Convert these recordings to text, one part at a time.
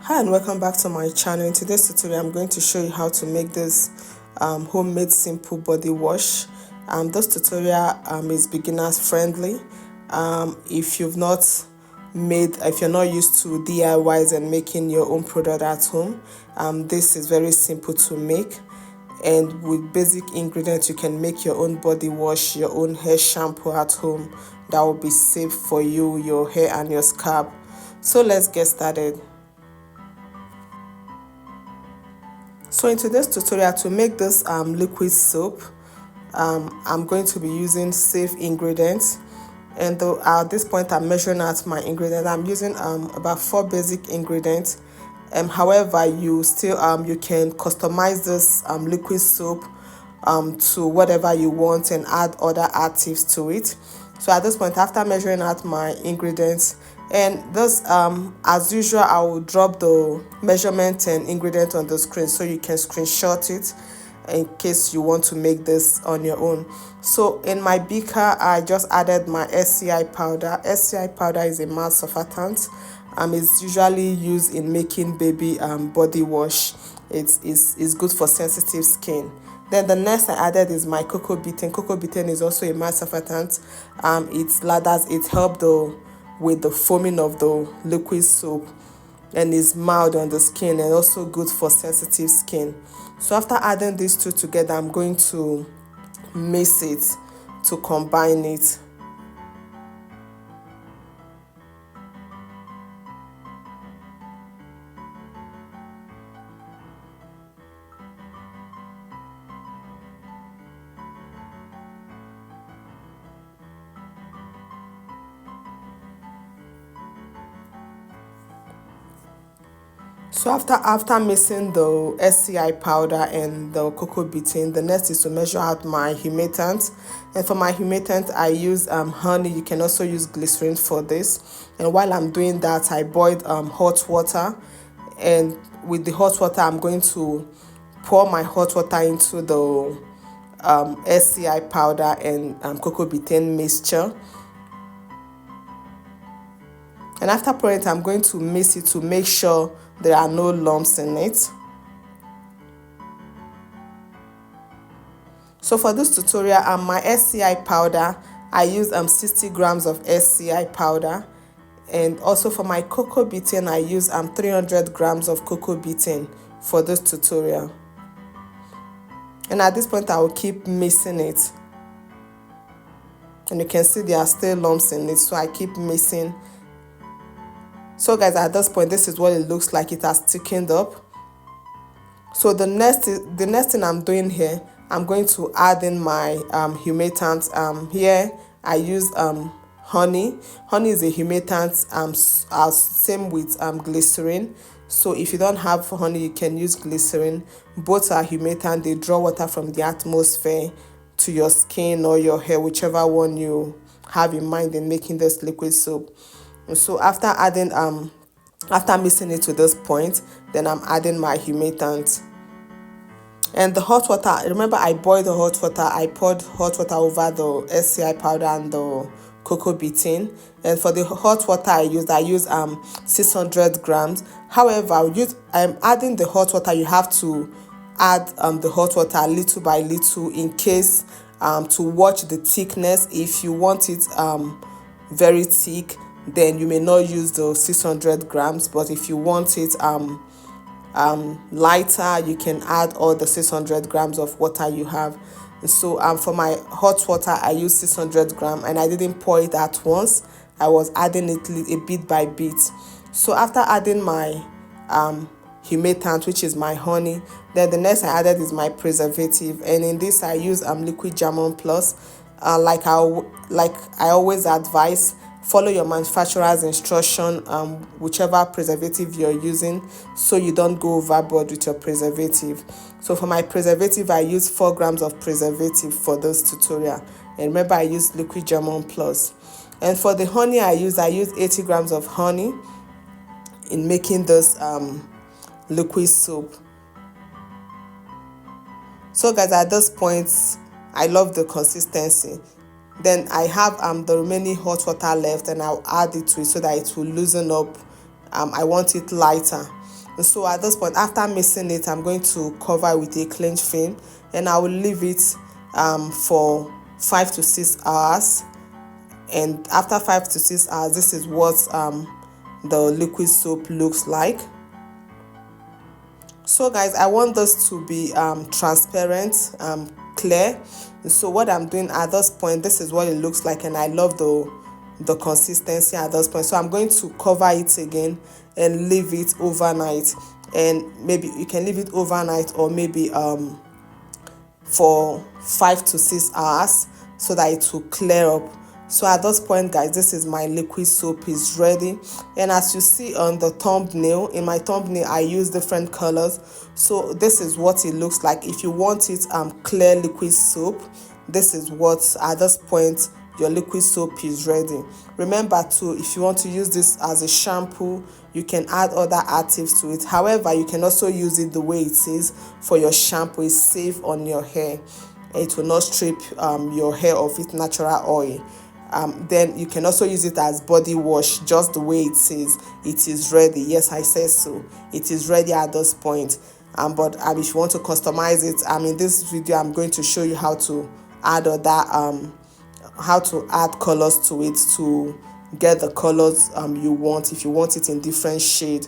Hi and welcome back to my channel. In today's tutorial I'm going to show you how to make this homemade simple body wash. This tutorial is beginners friendly. If you're not used to DIYs and making your own product at home, this is very simple to make, and with basic ingredients you can make your own body wash, your own hair shampoo at home that will be safe for you, your hair and your scalp. So let's get started. So in today's tutorial, to make this liquid soap, I'm going to be using safe ingredients, and at this point I'm measuring out my ingredients. I'm using about 4 basic ingredients. However, you can customize this liquid soap to whatever you want and add other actives to it. So at this point, after measuring out my ingredients, and this as usual, I will drop the measurement and ingredient on the screen so you can screenshot it in case you want to make this on your own. So in my beaker, I just added my SCI powder. SCI powder is a mild surfactant. It's usually used in making baby body wash. It's good for sensitive skin. Then the next I added is my cocoa betaine. Cocoa betaine is also a mild surfactant. It helps with the foaming of the liquid soap, and is mild on the skin and also good for sensitive skin. So after adding these two together, I'm going to mix it to combine it. So after mixing the SCI powder and the cocoa betaine, the next is to measure out my humectant. And for my humectant, I use honey. You can also use glycerin for this. And while I'm doing that, I boiled hot water. And with the hot water, I'm going to pour my hot water into the SCI powder and cocoa betaine mixture. And after pouring it, I'm going to mix it to make sure there are no lumps in it. So for this tutorial, my SCI powder, I use 60 grams of SCI powder. And also for my cocoa betaine, I use 300 grams of cocoa betaine for this tutorial. And at this point, I will keep mixing it. And you can see there are still lumps in it, so I keep mixing. So guys, at this point, this is what it looks like. It has thickened up. So the next thing I'm doing here, I'm going to add in my humectant. Here I use honey. Honey is a humectant, same with glycerin. So if you don't have honey, you can use glycerin. Both are humectant. They draw water from the atmosphere to your skin or your hair, whichever one you have in mind in making this liquid soap. So after mixing it to this point, then I'm adding my humectant. And the hot water, remember I boiled the hot water. I poured hot water over the SCI powder and the cocoa betaine. And for the hot water I use 600 grams. However, I'm adding the hot water. You have to add the hot water little by little in case to watch the thickness. If you want it very thick, then you may not use the 600 grams, but if you want it lighter, you can add all the 600 grams of water you have. And so for my hot water, I use 600 grams, and I didn't pour it at once. I was adding it a bit by bit. So after adding my humectant, which is my honey, then the next I added is my preservative, and in this I use liquid Germall plus. Like I always advise, follow your manufacturer's instruction, whichever preservative you're using, so you don't go overboard with your preservative. So for my preservative, I use 4 grams of preservative for this tutorial. And remember, I use liquid Germall plus. And for the honey I use 80 grams of honey in making this liquid soap. So guys, at this point, I love the consistency. Then I have the remaining hot water left, and I'll add it to it so that it will loosen up. I want it lighter. And so at this point, after mixing it, I'm going to cover with a cling film, and I will leave it for 5 to 6 hours. And after 5 to 6 hours, this is what the liquid soap looks like. So guys, I want this to be transparent, clear. And so what I'm doing at this point, this is what it looks like, and I love the consistency at this point. So I'm going to cover it again and leave it overnight. And maybe you can leave it overnight, or maybe for 5 to 6 hours, so that it will clear up. So at this point, guys, this is my liquid soap is ready. And as you see on the thumbnail, in my thumbnail I use different colors. So this is what it looks like. If you want it clear liquid soap, this is what, at this point, your liquid soap is ready. Remember to, if you want to use this as a shampoo, you can add other actives to it. However, you can also use it the way it is for your shampoo. It's safe on your hair. It will not strip your hair of its natural oil. Then you can also use it as body wash, just the way it says. It is ready. Yes, I said so. It is ready at this point. But if you want to customize it, in this video I'm going to show you how to add other how to add colors to it to get the colors you want, if you want it in different shade.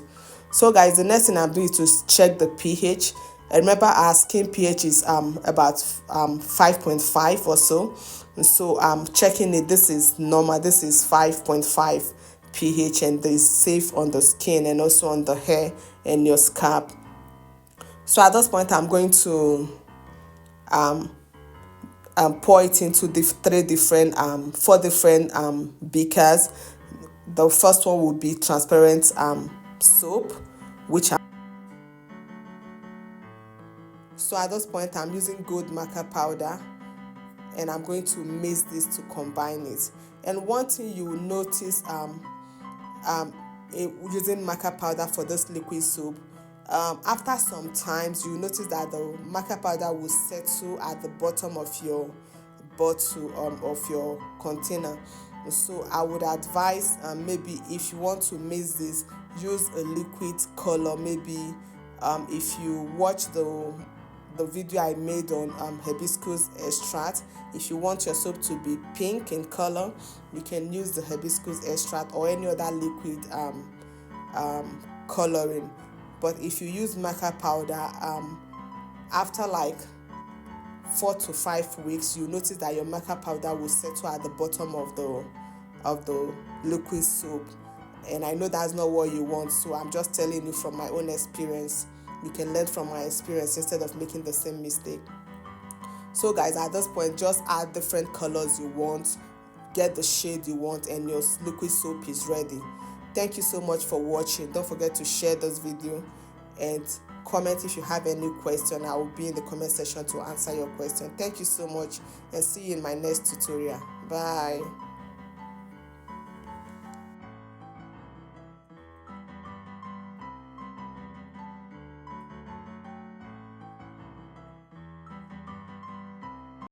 So guys, the next thing I'm doing is to check the pH. And remember, our skin pH is about 5.5 or so. And so I'm checking it. This is normal. This is 5.5 pH, and is safe on the skin and also on the hair and your scalp. So at this point, I'm going to pour it into the four different beakers. The first one will be transparent soap, which so at this point I'm using gold marker powder, and I'm going to mix this to combine it. And one thing you will notice using marker powder for this liquid soap, after some times you notice that the marker powder will settle at the bottom of your bottle of your container. So I would advise, maybe if you want to mix this, use a liquid color. Maybe if you watch the video I made on hibiscus extract, if you want your soap to be pink in color, you can use the hibiscus extract or any other liquid coloring. But if you use marker powder, after like 4 to 5 weeks, you notice that your marker powder will settle at the bottom of the liquid soap. And I know that's not what you want, so I'm just telling you from my own experience. You can learn from my experience instead of making the same mistake. So guys, at this point, just add different colors you want, get the shade you want, and your liquid soap is ready. Thank you so much for watching. Don't forget to share this video and comment if you have any question. I will be in the comment section to answer your question. Thank you so much, and see you in my next tutorial. Bye.